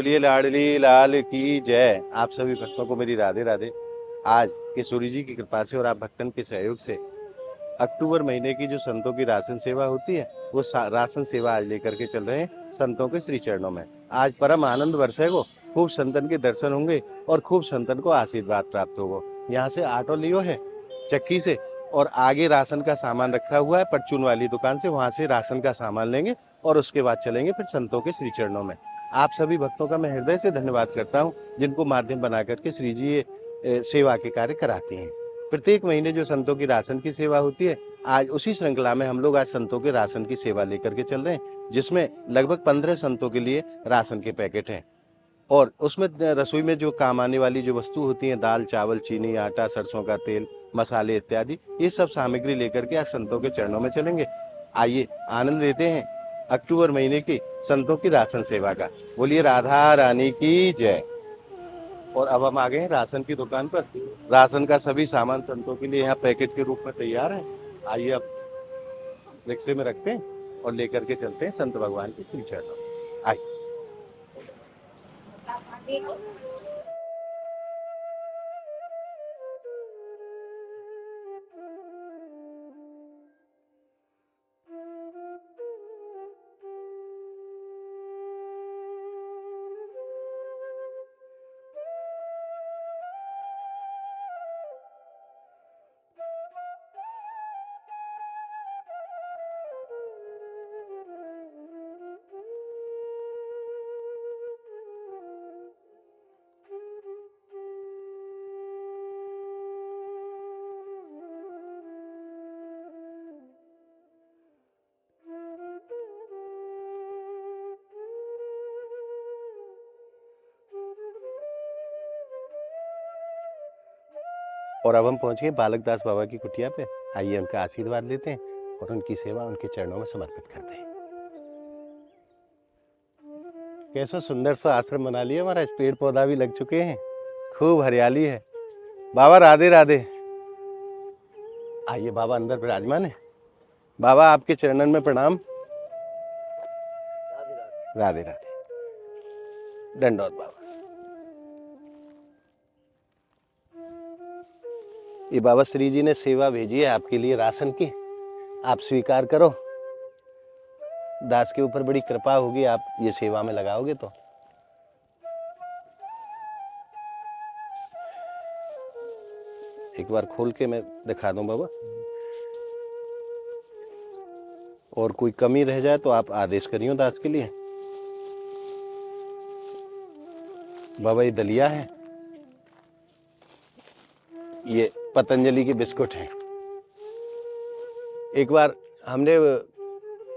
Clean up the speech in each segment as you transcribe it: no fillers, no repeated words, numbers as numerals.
बोलिए लाडली लाल की जय। आप सभी भक्तों को मेरी राधे राधे। आज किशोरी जी की कृपा से और आप भक्तन के सहयोग से अक्टूबर महीने की जो संतों की राशन सेवा होती है वो राशन सेवा आज लेकर के चल रहे हैं संतों के श्री चरणों में। आज परम आनंद वर्ष है वो, खूब संतन के दर्शन होंगे और खूब संतन को आशीर्वाद प्राप्त होगा। यहाँ से ऑटो लियो है चक्की से और आगे राशन का सामान रखा हुआ है परचून वाली दुकान से, वहां से राशन का सामान लेंगे और उसके बाद चलेंगे फिर संतों के श्री चरणों में। आप सभी भक्तों का मैं हृदय से धन्यवाद करता हूँ जिनको माध्यम बना करके श्री जी ये सेवा के कार्य कराती हैं। प्रत्येक महीने जो संतों की राशन की सेवा होती है, आज उसी श्रृंखला में हम लोग आज संतों के राशन की सेवा लेकर के चल रहे हैं, जिसमें लगभग 15 संतों के लिए राशन के पैकेट हैं। और उसमें रसोई में जो काम आने वाली जो वस्तु होती हैं, दाल चावल चीनी आटा सरसों का तेल मसाले इत्यादि, ये सब सामग्री लेकर के आज संतों के चरणों में चलेंगे। आइए आनंद लेते हैं अक्टूबर महीने की संतों की राशन सेवा का। बोलिए राधा रानी की जय। और अब हम आ गए हैं राशन की दुकान पर। राशन का सभी सामान संतों के लिए यहाँ पैकेट के रूप में तैयार है। आइए अब रिक्शे में रखते हैं और लेकर के चलते हैं संत भगवान की श्री चरणों में। आइए। और अब हम पहुंच गए बालक दास बाबा की कुटिया पे। आइए उनका आशीर्वाद लेते हैं और उनकी सेवा उनके चरणों में समर्पित करते हैं। कैसा सुंदर सा आश्रम बना लिया हमारा, पेड़ पौधा भी लग चुके हैं, खूब हरियाली है। बाबा राधे राधे। आइए बाबा अंदर विराजमान है। बाबा आपके चरणन में प्रणाम। राधे राधे। दंडौत बाबा। ये बाबा श्री जी ने सेवा भेजी है आपके लिए राशन की, आप स्वीकार करो। दास के ऊपर बड़ी कृपा होगी, आप ये सेवा में लगाओगे तो। एक बार खोल के मैं दिखा दूं बाबा, और कोई कमी रह जाए तो आप आदेश करियो दास के लिए। बाबा ये दलिया है, ये पतंजलि के बिस्कुट हैं। एक बार हमने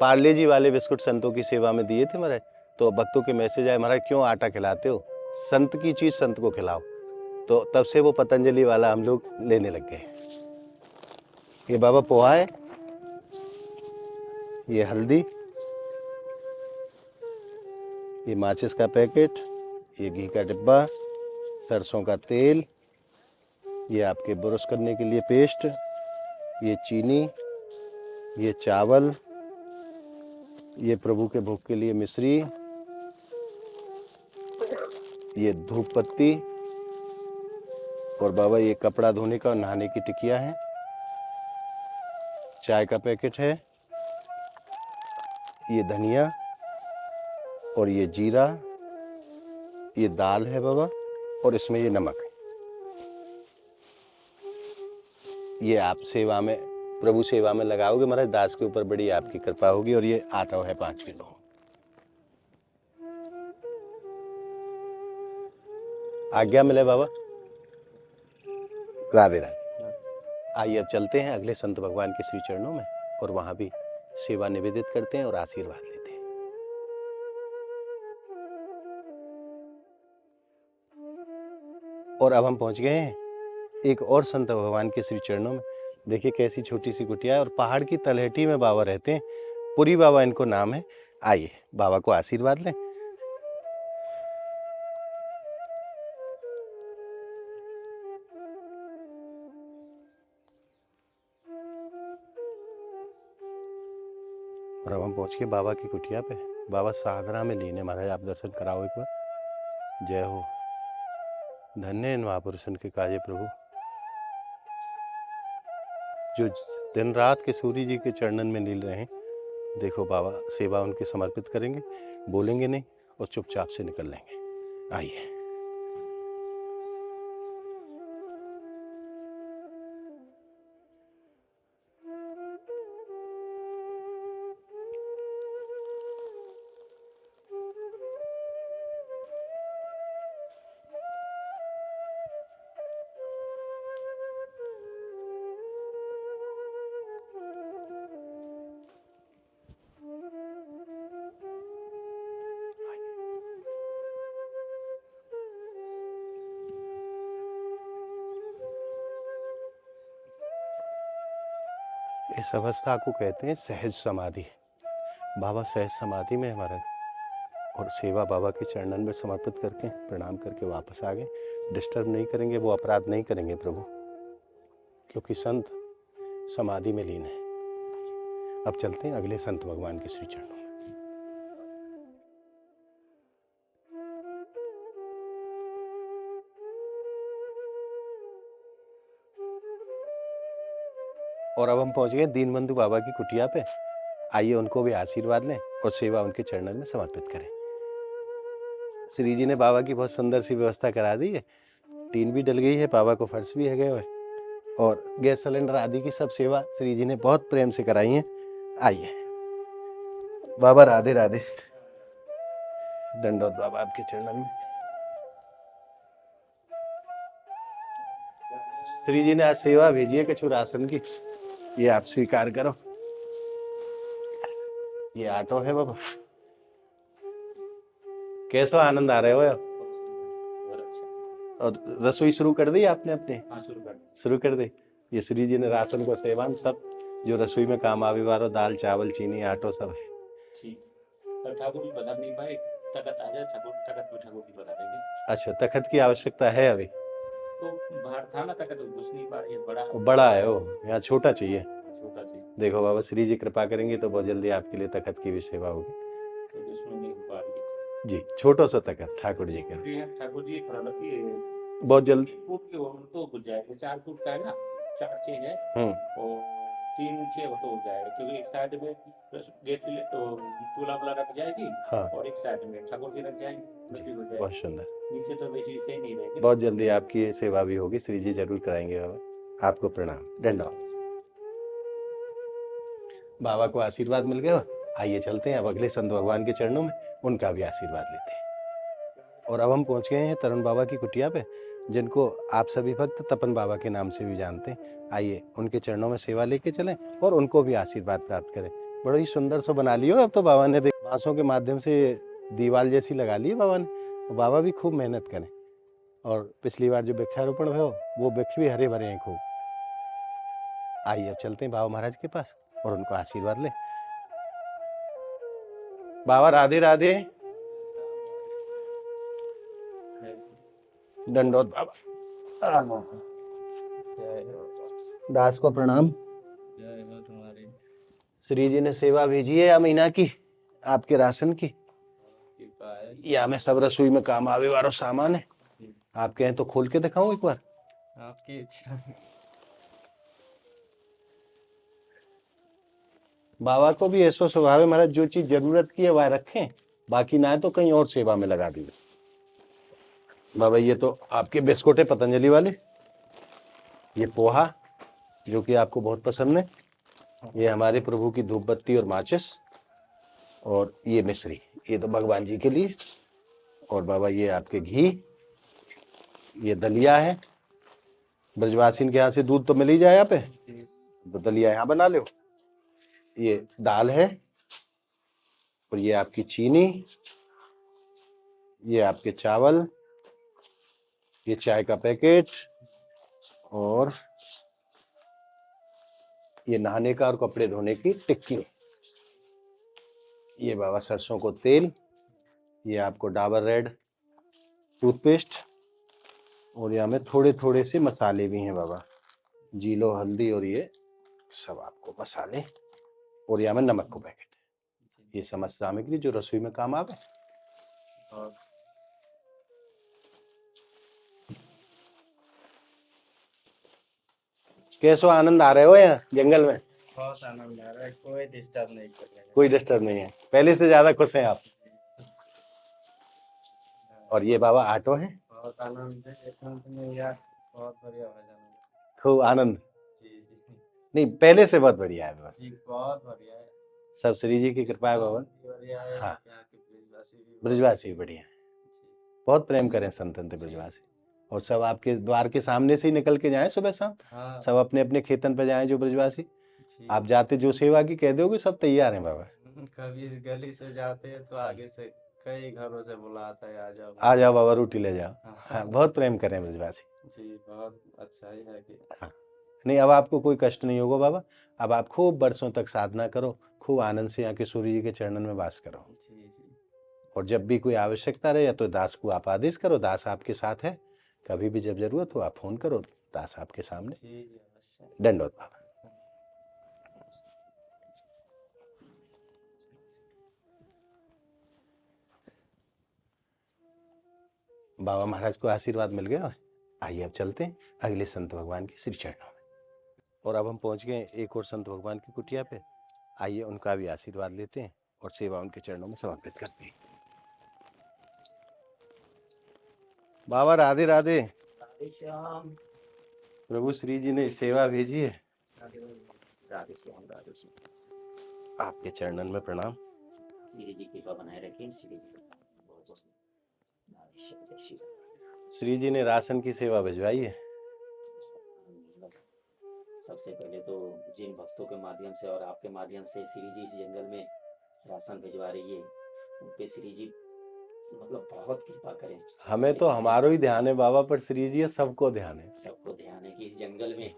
पार्ले जी वाले बिस्कुट संतों की सेवा में दिए थे महाराज, तो भक्तों के मैसेज आए, महाराज क्यों आटा खिलाते हो, संत की चीज संत को खिलाओ। तो तब से वो पतंजलि वाला हम लोग लेने लग गए। ये बाबा पोहा है, ये हल्दी, ये माचिस का पैकेट, ये घी का डिब्बा, सरसों का तेल, ये आपके ब्रश करने के लिए पेस्ट, ये चीनी, ये चावल, ये प्रभु के भोग के लिए मिश्री, ये धूप पत्ती, और बाबा ये कपड़ा धोने का और नहाने की टिकिया है, चाय का पैकेट है, ये धनिया और ये जीरा, ये दाल है बाबा, और इसमें ये नमक है। ये आप सेवा में प्रभु सेवा में लगाओगे महाराज, दास के ऊपर बड़ी आपकी कृपा होगी। और ये आटा है 5 किलो। आज्ञा मिले बाबा। राधे राधे। आइए अब चलते हैं अगले संत भगवान के श्री चरणों में और वहां भी सेवा निवेदित करते हैं और आशीर्वाद लेते हैं। और अब हम पहुंच गए हैं एक और संत भगवान के श्री चरणों में। देखिए कैसी छोटी सी कुटिया है और पहाड़ की तलहटी में बाबा रहते हैं। पुरी बाबा इनको नाम है। आइए बाबा को आशीर्वाद लें। और अब हम पहुंच गए बाबा की कुटिया पे। बाबा साधना में लीन है महाराज, आप दर्शन कराओ एक बार। जय हो। धन्य इन महापुरुषन के काजे प्रभु, जो दिन रात के सूर्य जी के चरणन में नील रहे हैं। देखो बाबा सेवा उनकी समर्पित करेंगे, बोलेंगे नहीं और चुपचाप से निकल लेंगे। आइए। इस अवस्था को कहते हैं सहज समाधि। बाबा सहज समाधि में हमारा और सेवा बाबा के चरणन में समर्पित करके प्रणाम करके वापस आ गए। डिस्टर्ब नहीं करेंगे, वो अपराध नहीं करेंगे प्रभु, क्योंकि संत समाधि में लीन है। अब चलते हैं अगले संत भगवान के श्री चरणों में। और अब हम पहुंच गए दीनबंधु बाबा की कुटिया पे। आइए उनको भी आशीर्वाद लें और सेवा उनके चरणन में समर्पित करें। श्री जी ने बाबा की बहुत सुंदर सी व्यवस्था करा दी है। टीन भी डल गई है, बाबा को फर्श भी है गए हुए, और गैस सिलेंडर आदि की सब सेवा श्री जी ने बहुत प्रेम से कराई है। आइए बाबा, राधे राधे। दंडोत बाबा आपके चरणन में। श्री जी ने आज सेवा भेजी है कछुर आसन की, ये आप स्वीकार करो। ये आटो है बाबा। कैसा आनंद आ रहे हो आप? और रसोई शुरू कर दी आपने अपने? शुरू कर दी। ये श्री जी ने राशन को सेवान सब जो रसोई में काम आवे वालो, दाल चावल चीनी आटो सब है। ठाकुर जी बता नहीं पाए, तखत आ जाए तखत में ठाकुर जी बता देंगे। अच्छा, तखत की आवश्यकता है अभी? तो बाहर था ना तखत, घुस नहीं पा रही है। बड़ा है वो, यहाँ छोटा चाहिए। छोटा चाहिए। देखो बाबा, श्री जी कृपा करेंगे तो बहुत जल्दी आपके लिए तखत की भी सेवा होगी। तो इसमें नहीं हो पा रही है जी, छोटो सा तखत ठाकुर जी का। ठाकुर जी थोड़ा लगी बहुत जल्दी फूट के हो तो हो जाएगा। 4 फुट का है ना, 4 चेज है और 3 छह हो तो हो जाएगा, क्योंकि एक साइड में गैस तो चूल्हा वाला रख जाएगी। हाँ। और एक साइड में ठाकुर जी रख जाएंगे। बहुत सुंदर। नीचे तो वैसे ही नहीं रहेगी। बहुत जल्दी आपकी सेवा भी होगी, श्री जी जरूर कराएंगे बाबा। आपको प्रणाम, दंडवत। बाबा को आशीर्वाद मिल गया। आइए चलते हैं अब अगले संत भगवान के चरणों में, उनका भी आशीर्वाद लेते हैं। और अब हम पहुंच गए हैं तरुण बाबा की कुटिया पे, जिनको आप सभी भक्त तपन बाबा के नाम से भी जानते हैं। आइए उनके चरणों में सेवा लेके चलें और उनको भी आशीर्वाद प्राप्त करें। बड़ा ही सुंदर सा बना लियो अब तो बाबा ने, बांसों के माध्यम से दीवार जैसी लगा ली है बाबा ने। तो बाबा भी खूब मेहनत करें। और पिछली बार जो वृक्षारोपण हुआ वो वृक्ष भी हरे भरे हैं खूब। आइए अब चलते हैं बाबा महाराज के पास और उनको आशीर्वाद लें। बाबा राधे राधे। दंडोत बाबा। दास को प्रणाम। श्री जी ने सेवा भेजी है महीना की आपके राशन की। या में सब रसोई में काम आवे वाला सामान है। आप कहें तो खोल के दिखाऊं एक बार? आपकी इच्छा। बाबा को भी ऐसा स्वभाव है महाराज, जो चीज जरूरत की है वह रखें, बाकी ना है तो कहीं और सेवा में लगा दी। बाबा ये तो आपके बिस्कुट है पतंजलि वाले, ये पोहा जो कि आपको बहुत पसंद है, ये हमारे प्रभु की धूप बत्ती और माचिस, और ये मिश्री, ये तो भगवान जी के लिए। और बाबा ये आपके घी, ये दलिया है। ब्रजवासिन के यहाँ से दूध तो मिल ही जाए यहाँ पे, तो दलिया यहाँ बना लो। ये दाल है, और ये आपकी चीनी, ये आपके चावल, ये चाय का पैकेट, और ये नहाने का और कपड़े धोने की टिक्की। ये बाबा सरसों को तेल, ये आपको डाबर रेड टूथपेस्ट, और यहाँ में थोड़े थोड़े से मसाले भी हैं बाबा, जीलो हल्दी और ये सब आपको मसाले, और यहाँ में नमक को पैकेट। ये समस्त सामग्री जो रसोई में काम आवे। कैसो आनंद आ रहे हो यहाँ जंगल में? बहुत आनंद आ रहा है, कोई डिस्टर्ब नहीं कर रहा है। कोई डिस्टर्ब नहीं है, पहले से ज्यादा खुश हैं आप। और ये बाबा ऑटो है, बहुत आनंद है, एकांत में यार बहुत बढ़िया भजन है। खूब आनंद। जी जी नहीं, पहले से बहुत बढ़िया है व्यवस्था, जी, बहुत बढ़िया है, सब श्री जी की कृपा है बाबा। भी बढ़िया है। हाँ। यहाँ के ब्रिजवासी भी ब्रजवासी भी बढ़िया है, बहुत प्रेम करें संतन ते ब्रजवासी। और सब आपके द्वार के सामने से ही निकल के जाएं सुबह शाम, हाँ सब अपने अपने खेतन पे जाएं जो ब्रजवासी। जी। आप जाते जो सेवा की कह दोगे सब तैयार हैं बाबा। कभी इस गली से जाते हैं तो आगे से कई घरों से बुलाता है, आ जाओ आ जाओ बाबा, रोटी ले जाओ। हाँ। हाँ, बहुत प्रेम करें ब्रजवासी। जी, बहुत अच्छा ही है कि हाँ, नहीं अब आपको कोई कष्ट नहीं होगा बाबा। अब आप खूब बरसों तक साधना करो, खूब आनंद से यहाँ के सूर्य जी के चरणन में वास करो। जी जी और जब भी कोई आवश्यकता रहे तो दास को आप आदेश करो, दास आपके साथ है। कभी भी जब जरूरत हो आप फोन करो, दास आपके सामने। जी जी, अवश्य। दंडवत बाबा। बाबा महाराज को आशीर्वाद मिल गया। आइए अब चलते हैं अगले संत भगवान के श्री चरणों में। और अब हम पहुंच गए एक और संत भगवान की कुटिया पे। आइए उनका भी आशीर्वाद लेते हैं और सेवा उनके चरणों में समर्पित करते हैं। बाबा राधे राधे। राधे श्याम। प्रभु श्री जी ने सेवा भेजी है, राधे श्याम राधे श्याम। आपके चरणन में प्रणाम। श्री जी की कृपा बनाए रखें। श्री जी की बहुत बहुत राधे श्याम, जय श्री राम। श्री जी ने राशन की सेवा भिजवाई है। सबसे पहले तो जिन भक्तों के माध्यम से और आपके माध्यम से श्री जी इस जंगल में राशन भिजवा रही है, उन पे श्री जी मतलब बहुत कृपा करें। हमें तो हमारो ही ध्यान है बाबा, पर श्री जी सबको ध्यान है। सबको ध्यान है कि इस जंगल में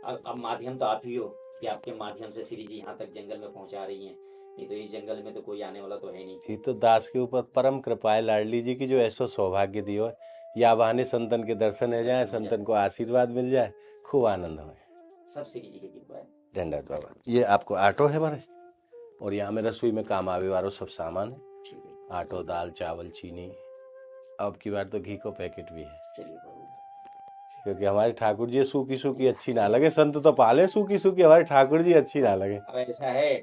अब माध्यम तो आप ही हो कि आपके माध्यम से श्री जी यहाँ तक जंगल में पहुँचा रही हैं। नहीं तो इस जंगल में तो कोई आने वाला तो है नहीं। ये तो दास के ऊपर परम कृपा है लाडली जी की, जो ऐसो सौभाग्य दियो है। या बहाने संतन के दर्शन हो जाए, संतन को आशीर्वाद मिल जाए, खूब आनंद हो। सब श्री जी की कृपा है। धन्यवाद बाबा। ये आपको ऑटो है हमारे, और यहाँ में रसोई में काम आवे वालों सब सामान है। ठीक है, ऑटो, दाल, चावल, चीनी, अब की बार तो घी को पैकेट भी है। चलिए प्रभु। क्योंकि हमारे ठाकुर जी सूखी सूखी अच्छी ना लगे, संत तो पाले सूखी सूखी, हमारे ठाकुर जी अच्छी ना लगे। अब ऐसा है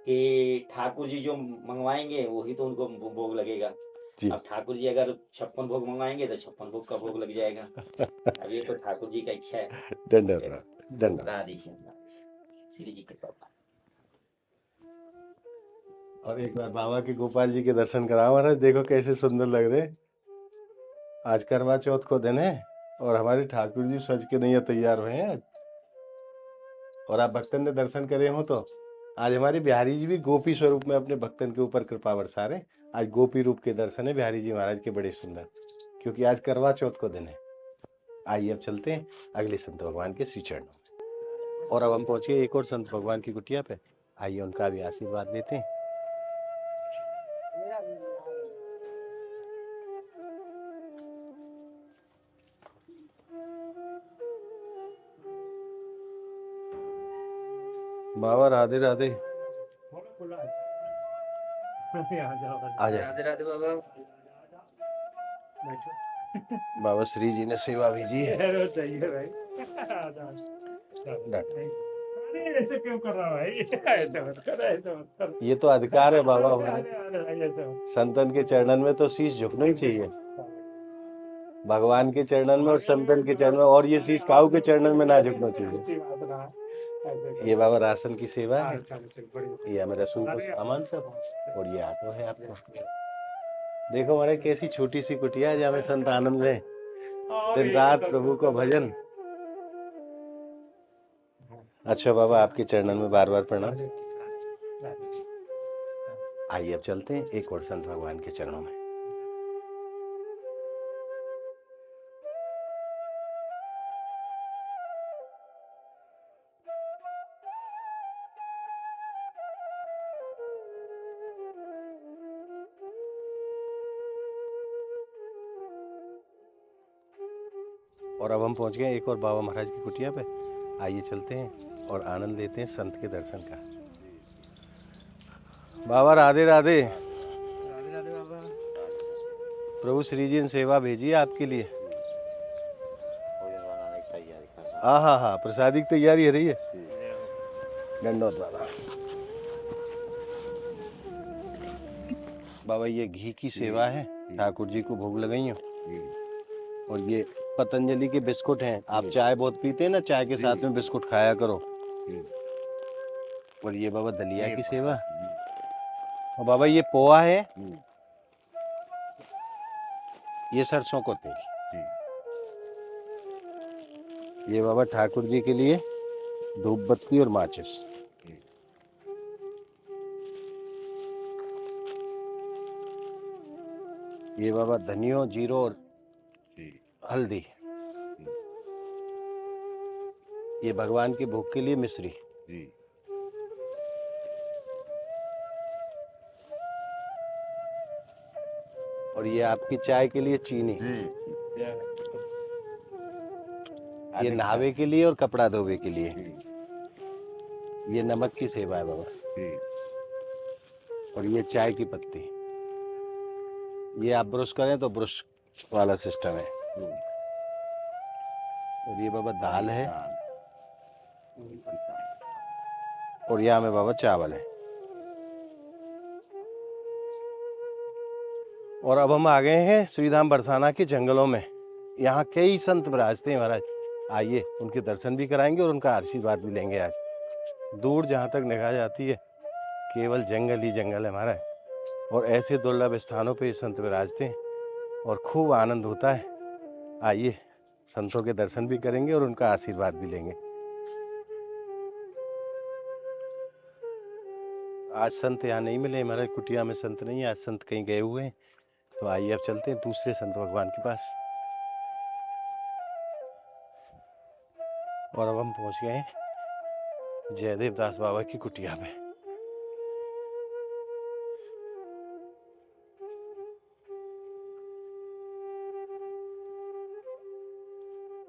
कि ठाकुर जी जो मंगवाएंगे वही तो उनको भोग लगेगा जी। अब ठाकुर जी अगर 56 भोग मंगवाएंगे तो 56 भोग का भोग लग जाएगा। अब ये तो ठाकुर जी का इच्छा है। धन्यवाद धन्यवाद। राधे श्याम, राधे श्याम। श्री जी के कृपा। और एक बार बाबा के गोपाल जी के दर्शन कराओ महाराज, देखो कैसे सुंदर लग रहे। आज करवा चौथ को दिन है और हमारे ठाकुर जी सज के नैया तैयार हुए हैं। और आप भक्तन ने दर्शन करे हो तो आज हमारे बिहारी जी भी गोपी स्वरूप में अपने भक्तन के ऊपर कृपा बरसा रहे। आज गोपी रूप के दर्शन है बिहारी जी महाराज के बड़े सुंदर, क्योंकि आज करवा चौथ को दिन है। आइए अब चलते हैं अगले संत भगवान के श्री चरणों में। और अब हम पहुंचे एक और संत भगवान की कुटिया पे। आइए उनका भी आशीर्वाद लेते हैं। बाबा राधे राधे। आ जाए। राधे राधे बाबा। बाबा श्री जी ने सेवा भेजी है। ऐसे क्यों कर रहा है भाई? ऐसे मत कर, ऐसे मत कर। ये तो अधिकार है बाबा हमारे। ऐसे मत। संतन के चरणन में तो शीश झुकना ही चाहिए, भगवान के चरणन में और संतन के चरण में, और ये शीश काऊ के चरणन में ना झुकना चाहिए। ये बाबा राशन की सेवा है, ये हमें रसूल को सामान सब, और ये ऑटो है आपको। देखो हमारे कैसी छोटी सी कुटिया है जहाँ में संत आनंद है, दिन रात प्रभु को भजन। अच्छा बाबा, आपके चरणन में बार बार प्रणाम। आइए अब चलते हैं एक और संत भगवान के चरणों में। और अब हम पहुंच गए एक और बाबा महाराज की कुटिया पे। आइए चलते हैं और आनंद लेते हैं संत के दर्शन का। बाबा राधे राधे। राधे राधे बाबा। प्रभु श्री जी ने सेवा भेजी है आपके लिए। हाँ हाँ, प्रसादी की तैयारी हो रही है। दंडोत बाबा। बाबा ये घी की सेवा है, ठाकुर जी को भोग लगाई हो। और ये पतंजलि के बिस्कुट हैं। आप चाय बहुत पीते हैं ना, चाय के साथ में बिस्कुट खाया करो। और ये बाबा दलिया की सेवा। और बाबा ये पोहा है, ये सरसों को तेल। ये बाबा ठाकुर जी के लिए धूप बत्ती और माचिस। ये बाबा धनियो, जीरो और हल्दी। ये भगवान के भोग के लिए मिश्री। और ये आपकी चाय के लिए चीनी। ये नहावे के लिए और कपड़ा धोवे के लिए। ये नमक की सेवा है बाबा। और ये चाय की पत्ती। ये आप ब्रश करें तो ब्रश वाला सिस्टम है। और ये बाबा दाल है। और यहाँ में बाबा चावल है। और अब हम आ गए हैं श्रीधाम बरसाना के जंगलों में। यहाँ कई संत विराजते हैं महाराज। आइए उनके दर्शन भी कराएंगे और उनका आशीर्वाद भी लेंगे। आज दूर जहाँ तक निगाह जाती है केवल जंगल ही जंगल है महाराज। और ऐसे दुर्लभ स्थानों पे संत विराजते हैं और खूब आनंद होता है। आइए संतों के दर्शन भी करेंगे और उनका आशीर्वाद भी लेंगे। आज संत यहाँ नहीं मिले महाराज, कुटिया में संत नहीं है आज, संत कहीं गए हुए हैं। तो आइए अब चलते हैं दूसरे संत भगवान के पास। और अब हम पहुंच गए हैं जयदेव दास बाबा की कुटिया पे।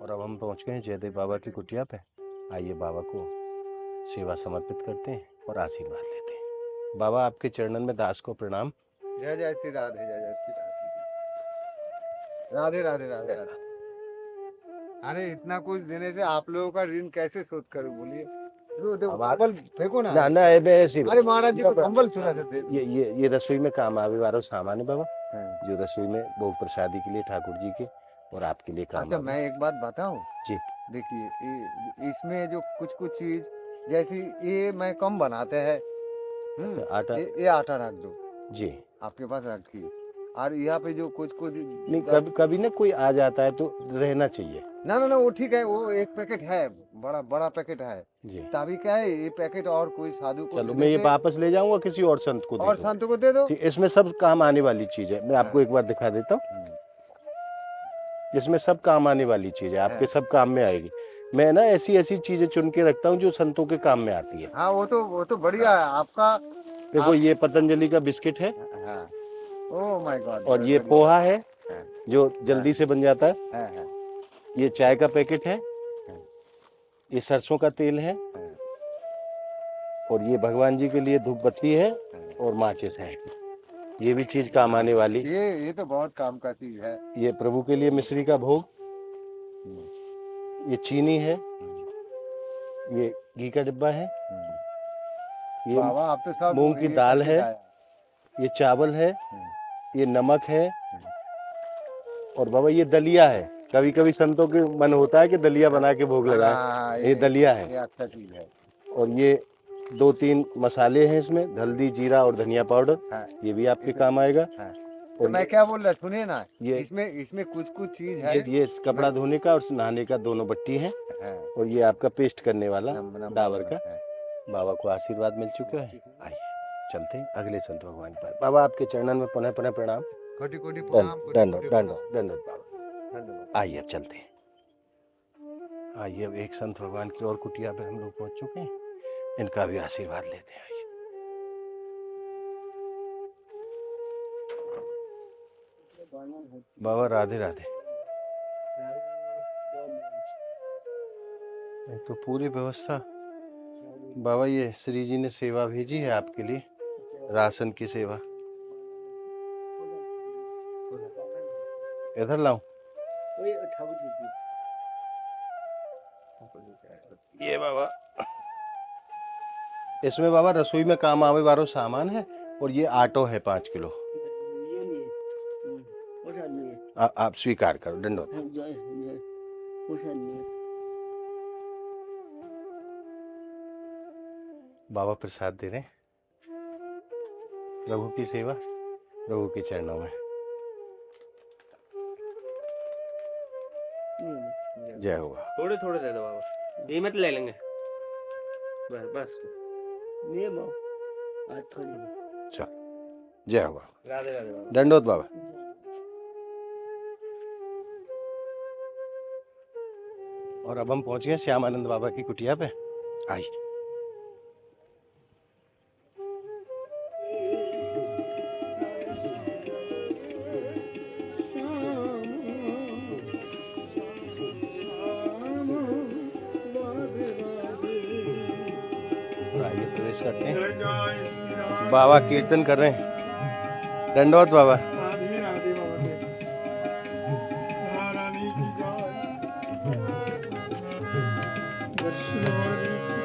और अब हम पहुंच गए हैं जयदेव बाबा की कुटिया पे। आइए बाबा को सेवा समर्पित करते हैं और आशीर्वाद लेते हैं। बाबा आपके चरणन में दास को प्रणाम। जय जय श्री राधे, जय जय श्री राधे, राधे राधे राधे राधे। अरे इतना कुछ देने से आप लोगों का ऋण कैसे शोध करूं, बोलिए। कंबल फेंको ना। ना ना ये ऐसी अरे महाराज जी को कंबल चुरा देते। ये रसोई में काम आवे वाला सामान है बाबा, जो रसोई में भोग प्रसादी के लिए ठाकुर जी के और आपके लिए काम। अच्छा मैं एक बात बताऊं जी। देखिए इसमें जो कुछ कुछ चीज जैसी ये मैं कम बनाते हैं। आटा ये आटा रख दो जी, आपके पास रखिए। और यहाँ पे जो कुछ कुछ नहीं कभी कभी ना कोई आ जाता है तो रहना चाहिए। ना ना ना वो ठीक है, वो एक पैकेट है, बड़ा बड़ा पैकेट है जी। तभी क्या है ये पैकेट और कोई साधु को चलो देने मैं ये से- वापस ले जाऊंगा किसी और संत को दे और दूं। संत को दे दो। ठीक, इसमें सब काम आने वाली चीज है। मैं आपको एक बार दिखा देता हूँ। इसमें सब काम आने वाली चीज है, आपके सब काम में आएगी। मैं ना ऐसी ऐसी चीजें चुन के रखता हूँ जो संतों के काम में आती है। हाँ वो तो बढ़िया है आपका। देखो ये पतंजलि का बिस्किट है। हाँ। Oh my God. और ये पोहा है जो जल्दी से बन जाता है। हाँ। ये चाय का पैकेट है। ये सरसों का तेल है। और ये भगवान जी के लिए धूप बत्ती है और माचिस है। ये भी चीज काम आने वाली। ये तो बहुत काम का चीज है। ये प्रभु के लिए मिश्री का भोग। ये चीनी है। ये घी का डिब्बा है। ये बाबा आप तो सब मूंग की ये दाल सब है। दिखाया। ये चावल है। ये नमक है। और बाबा ये दलिया है। कभी कभी संतों के मन होता है कि दलिया बना के भोग लगाए। हाँ, ये दलिया है। ये अच्छा चीज है। और ये 2-3 मसाले हैं इसमें, हल्दी, जीरा और धनिया पाउडर। हाँ। ये भी आपके काम आएगा। हाँ। तो मैं क्या बोल रहा सुनिए ना, ये इसमें कुछ कुछ चीज है। ये कपड़ा धोने का और नहाने का दोनों बट्टी है। हाँ। और ये आपका पेस्ट करने वाला डाबर का। है। बाबा को आशीर्वाद मिल चुका है। आइए चलते हैं अगले संत भगवान के पास। बाबा आपके चरणन में पुनः पुनः प्रणाम। कोटि कोटि प्रणाम। दंडोत दंडोत दंडोत बाबा। आइए अब चलते हैं। आइए अब एक संत भगवान की और कुटिया पे हम लोग पहुंच चुके हैं, इनका भी आशीर्वाद लेते हैं। आइए बाबा राधे राधे। एक तो पूरी व्यवस्था बाबा, ये श्री जी ने सेवा भेजी है आपके लिए, राशन की सेवा। इधर लाऊं। ये बाबा, इसमें बाबा रसोई में काम आवे वालो सामान है, और ये आटो है 5 किलो। ये नहीं है, पोषण नहीं है, आप स्वीकार करो, दंडोत। पोषण नहीं है। बाबा प्रसाद दे रहे हैं, प्रभु की सेवा, प्रभु के चरणों में। जय होगा। थोड़े थोड़े दे दो बाबा, धीमत ले लेंगे, बस बस। नहीं बाबा, आज थोड़ी है। चल, जय होगा। राधे राधे बाबा। दंडोत बाबा। और अब हम पहुंच गए श्यामानंद बाबा की कुटिया पे। आइए। आइए, प्रवेश करते हैं। बाबा कीर्तन कर रहे हैं। दंडोत बाबा। राधे राधे बाबा के महारानी की जय। दर्शनवारी की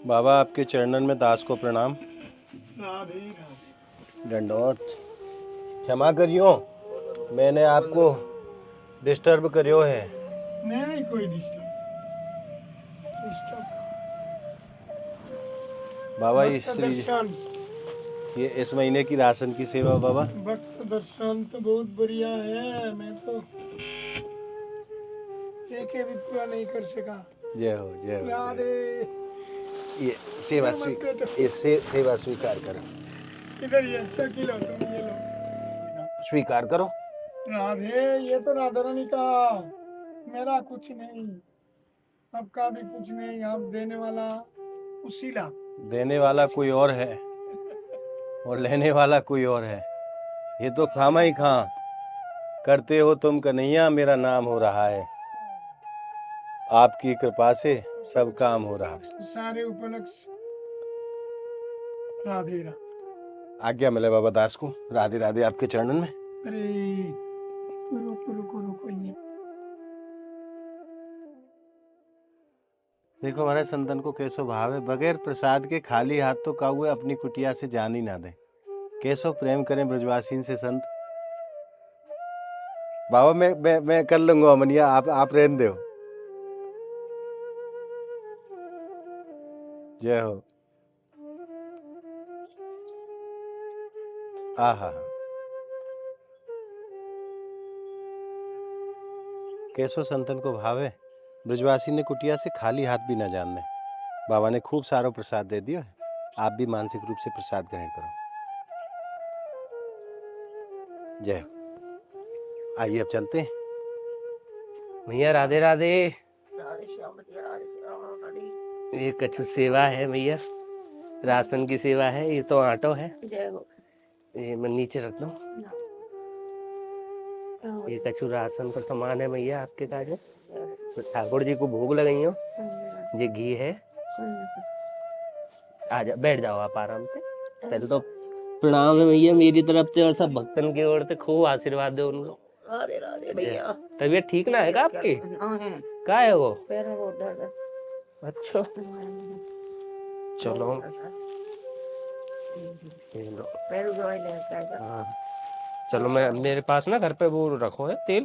बाबा आपके चरणन में दास को प्रणाम। राधे राधे। दंडोत। क्षमा करियो, मैंने आपको डिस्टर्ब करियो है। नहीं कोई डिस्टर्ब बाबा भक्त इस दर्शन, ये इस महीने की राशन की सेवा बाबा। भक्त दर्शन तो बहुत बढ़िया है। मैं तो एक भी पूरा नहीं कर सका। जय हो, जय हो, जय राधे। हो। ये सेवा सेवा स्वीकार करो, इधर ये अच्छा किलो तुम ये लो। स्वीकार करो। राधे, ये तो राधा रानी का, मेरा कुछ नहीं, आपका भी कुछ नहीं। आप देने वाला उसीला। देने वाला कोई और है और लेने वाला कोई और है। ये तो खामा ही खा करते हो तुम कन्हैया, मेरा नाम हो रहा है। आपकी कृपा से सब काम हो रहा है। सारे उपलक्ष्य राधे राधे। आज्ञा मिले बाबा दास को। राधे राधे आपके चरणन में। अरे रुको रुको रुको, ये देखो हमारे संतन को कैसो भाव है, बगैर प्रसाद के खाली हाथ तो काहुए अपनी कुटिया से जान ही ना दे। कैसो प्रेम करें ब्रजवासीन से संत। बाबा मैं कर लूंगा अमनिया, आप रहने दो। जय हो। आहा, कैसो संतन को भावे, ब्रजवासी ने कुटिया से खाली हाथ भी ना जान दे। बाबा ने खूब सारो प्रसाद दे दिया। आप भी मानसिक रूप से प्रसाद ग्रहण करो। जय हो। आइए अब चलते हैं। भैया राधे राधे। राधे श्याम राधे राधे। ये कछु सेवा है भैया, राशन की सेवा है। ये तो ऑटो है, जय हो। ये मैं नीचे रख दूं। ये कछु राशन का सामान है भैया आपके काज। तो ठाकुर जी को भोग लगाई हो। ये घी है। आ जाओ, बैठ जाओ आप आराम से। पहले तो प्रणाम है भैया मेरी तरफ से, और सब भक्तन की ओर से खूब आशीर्वाद दो उनको। राधे राधे भैया। तबीयत ठीक ना है का आपकी? हाँ है, का है वो? पैरों में दर्द है। अच्छा चलो ये लो। पैर दवाई लेकर आएगा। हाँ चलो, मैं मेरे पास ना घर पे वो रखो है तेल,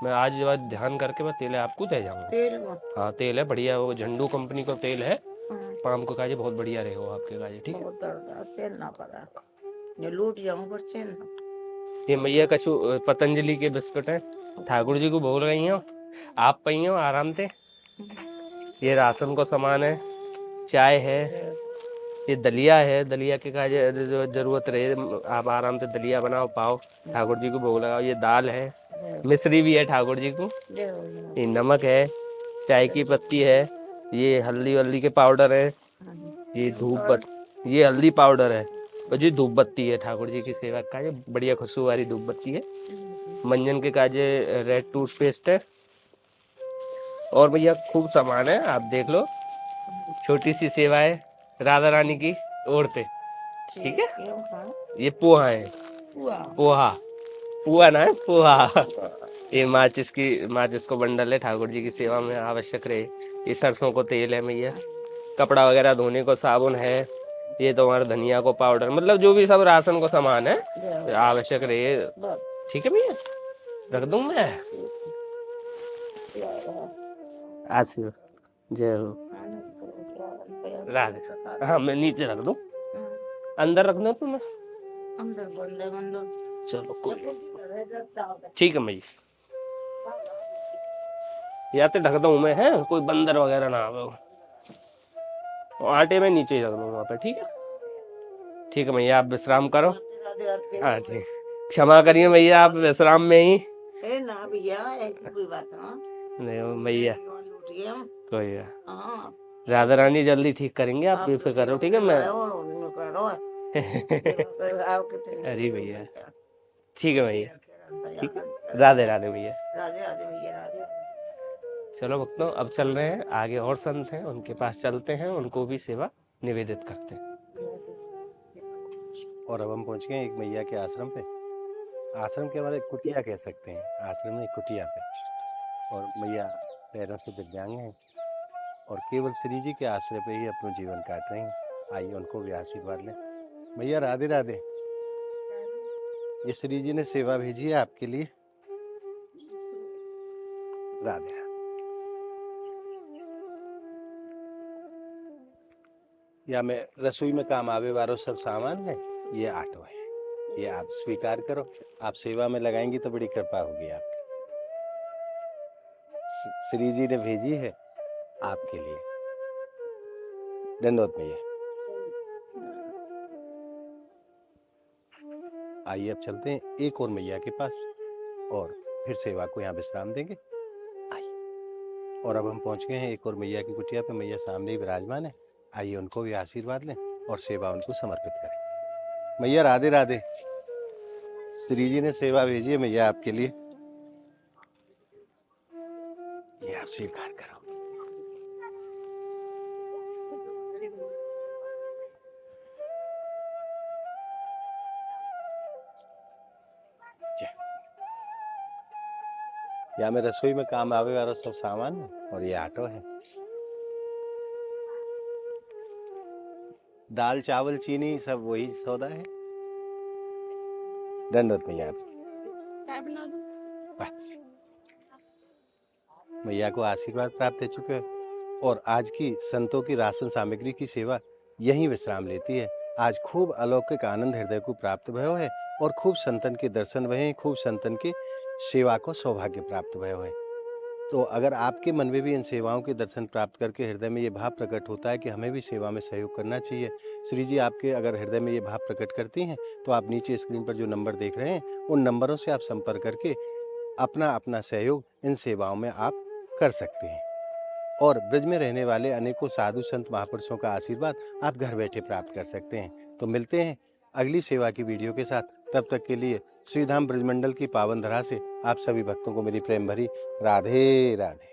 मैं आज बाद ध्यान करके मैं तेल आपको दे जाऊंगा। तेल में। हाँ तेल है बढ़िया, वो झंडू कंपनी का तेल है। हाँ, पाम को काजे बहुत बढ़िया रहेगा वो आपके काजे। ठीक है। बहुत दर्द है, तेल ना पड़ा। ये लूट जाऊं पर चैन ना। ये मैया कछु पतंजलि के बिस्कुट है, ठाकुर जी को भोग लगाई हो। आप पई हो आराम से। ये राशन को सामान है, चाय है, ये दलिया है। दलिया के काजे जो जरूरत रहे आप आराम से दलिया बनाओ, पाओ, ठाकुर जी को भोग लगाओ। ये दाल है, मिश्री भी है ठाकुर जी को। जय हो, जय हो। ये नमक है, चाय की पत्ती है, ये हल्दी वल्दी के पाउडर है, ये ये हल्दी पाउडर है, और ये धूप बत्ती है ठाकुर जी की सेवा का। ये बढ़िया खुशबू वाली धूप बत्ती है। मंजन के काजे रेड टूथपेस्ट है, और भैया खूब सामान है, आप देख लो। छोटी सी सेवा है राधा रानी की ओर से। ठीक है। क्यों खाना? ये पोहा है, पोहा, पुआ ना है, पोहा। ये माचिस को बंडल है, ठाकुर जी की सेवा में आवश्यक रहे। ये सरसों को तेल है मैया, कपड़ा वगैरह धोने को साबुन है, ये तुम्हारा धनिया को पाउडर, मतलब जो भी सब राशन को सामान है आवश्यक रहे। ठीक है भैया, रख दूं मैं। आशीर्वाद, जय हो। राधे। हाँ मैं नीचे रख दूं, अंदर रख दूं तुम्हें? चलो कोई, ठीक है मैया, या तो ढक दूं मैं, है कोई बंदर वगैरह ना आवे। आटे में नीचे ही रख दूं वहाँ पे, ठीक है? ठीक है मैया, आप विश्राम करो। हाँ ठीक, क्षमा करिए मैया, आप विश्राम में ही। ना भैया, ऐसी कोई बात ना। नहीं मैया, लूट गए हम। कोई हाँ, राधा रानी जल्दी ठीक करेंगे, आप बेफिक्र रहो, ठीक है? मैं अरे भैया, ठीक है भैया, ठीक है, राधे राधे भैया। राधे राधे भैया, राधे। चलो भक्तों, अब चल रहे हैं आगे, और संत हैं उनके पास चलते हैं, उनको भी सेवा निवेदित करते हैं। और अब हम पहुंच गए एक मैया के आश्रम पे। आश्रम के हमारे कुटिया कह सकते हैं, आश्रम में कुटिया पे। और मैया पैरों से दिव्यांग हैं और केवल श्री जी के आश्रय पे ही अपना जीवन काट रहे हैं। आइए उनको भी आशीर्वाद लें। मैया राधे राधे। ये श्री जी ने सेवा भेजी है आपके लिए। राधे राधे। या मैं रसोई में काम आवे वालों सब सामान है, ये आटो है, ये आप स्वीकार करो। आप सेवा में लगाएंगी तो बड़ी कृपा होगी आपकी। श्री जी ने भेजी है आपके लिए। दंडवत मैया। आइए अब चलते हैं एक और मैया के पास और फिर सेवा को यहाँ विश्राम देंगे। आइए। और अब हम पहुंच गए हैं एक और मैया की कुटिया पे। मैया सामने ही विराजमान है। आइए उनको भी आशीर्वाद लें और सेवा उनको समर्पित करें। मैया राधे राधे। श्री जी ने सेवा भेजी है मैया आपके लिए, ये आप स्वीकार करो। या में रसोई में काम आवे वाला सब सामान है और ये आटो है। दाल चावल चीनी सब वही सौदा है। दंडवत मैया। बस मैया को आशीर्वाद प्राप्त हो चुके हैं और आज की संतों की राशन सामग्री की सेवा यहीं विश्राम लेती है। आज खूब अलौकिक आनंद हृदय को प्राप्त भयो है और खूब संतन के दर्शन भये, खूब संतन के सेवा को सौभाग्य प्राप्त भयो है। तो अगर आपके मन में भी इन सेवाओं के दर्शन प्राप्त करके हृदय में ये भाव प्रकट होता है कि हमें भी सेवा में सहयोग करना चाहिए, श्री जी आपके अगर हृदय में ये भाव प्रकट करती हैं, तो आप नीचे स्क्रीन पर जो नंबर देख रहे हैं उन नंबरों से आप संपर्क करके अपना अपना सहयोग इन सेवाओं में आप कर सकते हैं। और ब्रज में रहने वाले अनेकों साधु संत महापुरुषों का आशीर्वाद आप घर बैठे प्राप्त कर सकते हैं। तो मिलते हैं अगली सेवा की वीडियो के साथ। तब तक के लिए श्रीधाम ब्रजमंडल की पावन धरा से आप सभी भक्तों को मेरी प्रेम भरी राधे राधे।